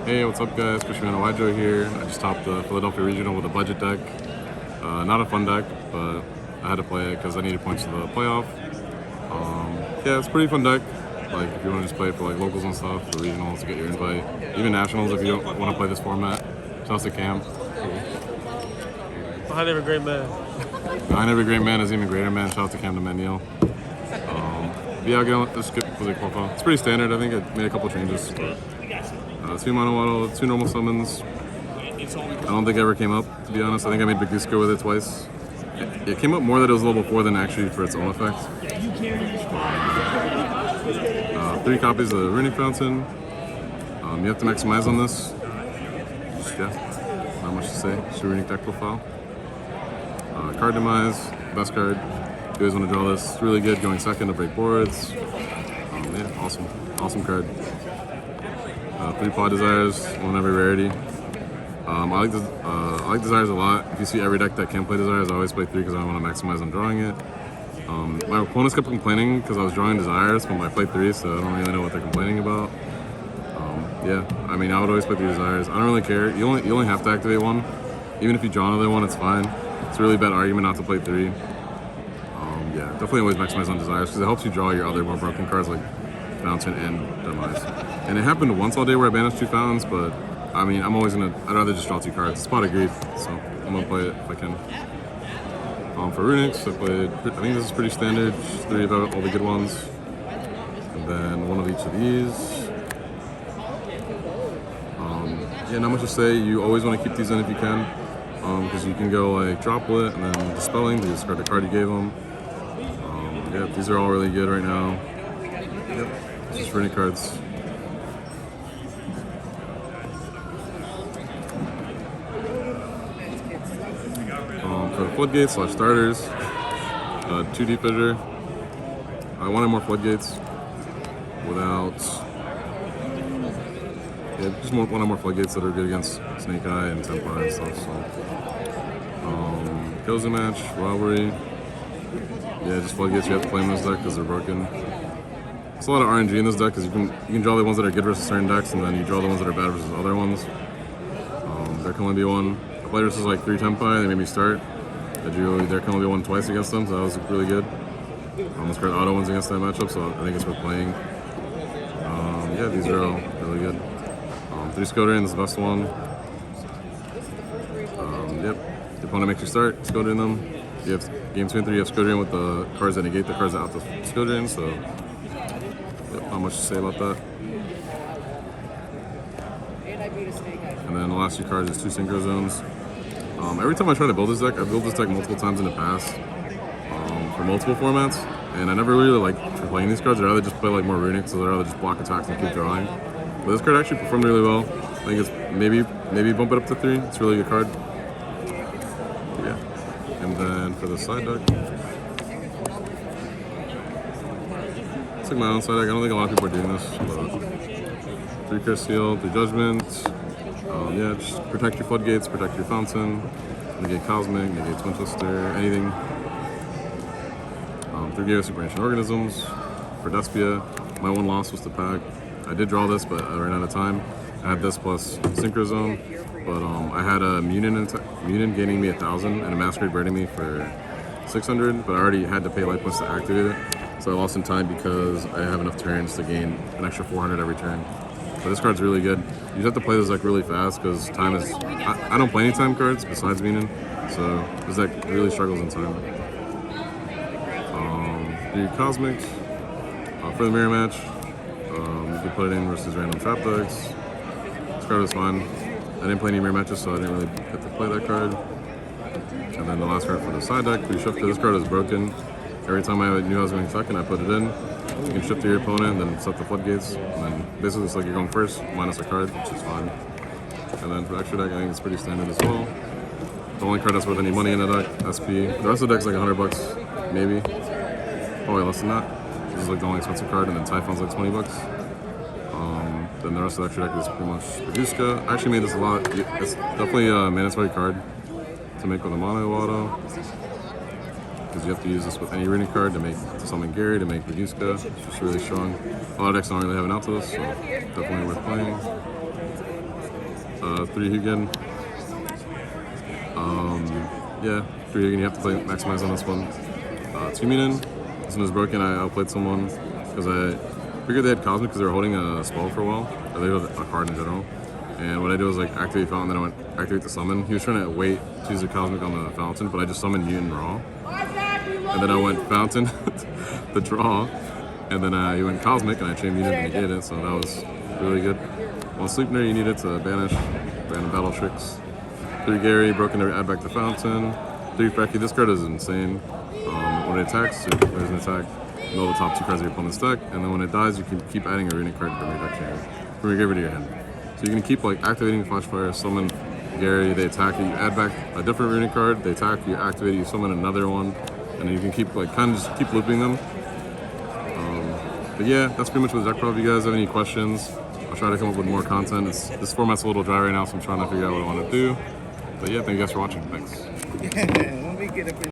Hey, what's up guys? Cristian Urena here. I just topped the Philadelphia Regional with a budget deck. Not a fun deck, but I had to play it because I needed points to the playoff. Yeah, it's a pretty fun deck. Like if you want to just play it for like locals and stuff, for regionals to get your invite. Even nationals if you don't want to play this format. Shouts to Cam. Behind every great man. Behind every great man is even greater man. Shout out to Cam to Manuel. Yeah, I'll just skip for the profile. It's pretty standard. I think I made a couple changes. 2 mono waddle, 2 normal summons. I don't think it ever came up, to be honest. I think I made Baguska with it twice. It came up more that it was level 4 than actually for its own effect. 3 copies of the Runick Fountain. You have to maximize on this. Yeah, not much to say. Just a Runick deck profile. Card demise, best card. You always want to draw this. It's really good going second to break boards. Yeah, awesome card. 3 Pod Desires, 1 every rarity. I like Desires a lot. If you see every deck that can play Desires, I always play 3 because I want to maximize on drawing it. My opponents kept complaining because I was drawing Desires, but I played 3, so I don't really know what they're complaining about. Yeah, I mean, I would always play 3 Desires. I don't really care. You only have to activate 1. Even if you draw another 1, it's fine. It's a really bad argument not to play 3. Yeah, definitely always maximize on Desires because it helps you draw your other more broken cards like Fountain and Demise. And it happened once all day where I banished 2 Fountains, but I mean, I'd rather just draw 2 cards. It's Spot of Grief, so I'm gonna play it if I can. For Runicks, I think this is pretty standard, just 3 of all the good ones. And then 1 of each of these. Yeah, not much to say. You always want to keep these in if you can, because you can go like Droplet and then Dispelling to discard the card you gave them. Yeah, these are all really good right now. Yep, just Runick cards. For the floodgates / starters, 2D Fissure. I wanted more floodgates without. Yeah, just wanted more floodgates that are good against Snake Eye and Tempai and stuff. So, Gozu match, Rivalry. Yeah, just floodgates. You have to play in this deck because they're broken. There's a lot of RNG in this deck because you can draw the ones that are good versus certain decks, and then you draw the ones that are bad versus other ones. There can only be one. I played versus like 3 Tempai. They made me start. There can only be 1 twice against them, so that was really good. This card auto wins against that matchup, so I think it's worth playing. Yeah, these are all really good. 3 Scodrain is the best one. Yep, the opponent makes you start Scodrain them. You have game 2 and 3. You have Scodrain with the cards that negate the cards that out the Scodrain. So, yep, not much to say about that. And then the last 2 cards is 2 Synchro Zones. Every time I try to build this deck, I've built this deck multiple times in the past for multiple formats, and I never really like for playing these cards. I'd rather just play like more Runick, so I'd rather just block attacks and keep drawing. But this card actually performed really well. I think it's maybe bump it up to 3. It's a really good card. Yeah. And then for the side deck, it's like my own side deck. I don't think a lot of people are doing this, but 3 Curse Seal, 3 Judgment. Yeah, just protect your floodgates, protect your fountain, negate Cosmic, negate Twin Twister, anything. 3 Geo Super Ancient Organisms. For Despia, my 1 loss was to pack. I did draw this, but I ran out of time. I had this plus Synchro Zone, but I had a Munin gaining me 1,000 and a Masquerade Braiding me for 600, but I already had to pay life points to activate it. So I lost in time because I have enough turns to gain an extra 400 every turn. But this card's really good. You just have to play this deck really fast because time is. I don't play any time cards besides Munin, so this deck really struggles in time. 3 Cosmics. For the mirror match, you can put it in versus random trap decks. This card was fun. I didn't play any mirror matches, so I didn't really get to play that card. And then the last card for the side deck, 3 Shifter. This card is broken. Every time I knew I was going second, I put it in. You can shift to your opponent, and then set the floodgates, and then basically it's like you're going first, minus a card, which is fine. And then for the extra deck, I think it's pretty standard as well. The only card that's worth any money in the deck, SP. The rest of the deck's like $100, maybe. Probably less than that. This is like the only expensive card, and then Typhon's like $20. Then the rest of the extra deck is pretty much Baguska. I actually made this a lot. It's definitely a mandatory card to make with a mono auto. Because you have to use this with any Runick card to summon Gary, to make Baguska. It's just really strong. A lot of decks don't really have an out to this, so definitely worth playing. 3 Hugen. Yeah, 3 Hugen. You have to play maximize on this one. 2 Minen. This one is broken. I outplayed someone because I figured they had Cosmic because they were holding a spell for a while. Or they had a card in general. And what I did was like activate Fountain, then I went activate the summon. He was trying to wait to use the Cosmic on the Fountain, but I just summoned Mutant Raw. And then I went Fountain, the draw, and then he went Cosmic, and I chained Mutant and negated it, so that was really good. 1 Sleipnir, you need it to banish random battle tricks. 3 Gary, broken to add back the Fountain. 3 Frecky, this card is insane. When it attacks, there's an attack, know the top 2 cards of your opponent's deck, and then when it dies, you can keep adding a Runick card from your deck from your graveyard to your hand. So you can keep like activating Flash Fire, summon Gary, they attack you, you add back a different Runick card, they attack you, activate you, summon another one, and you can keep like kind of just keep looping them. But yeah, that's pretty much what the deck pro. If you guys have any questions, I'll try to come up with more content. This format's a little dry right now, so I'm trying to figure out what I want to do. But yeah, thank you guys for watching. Thanks.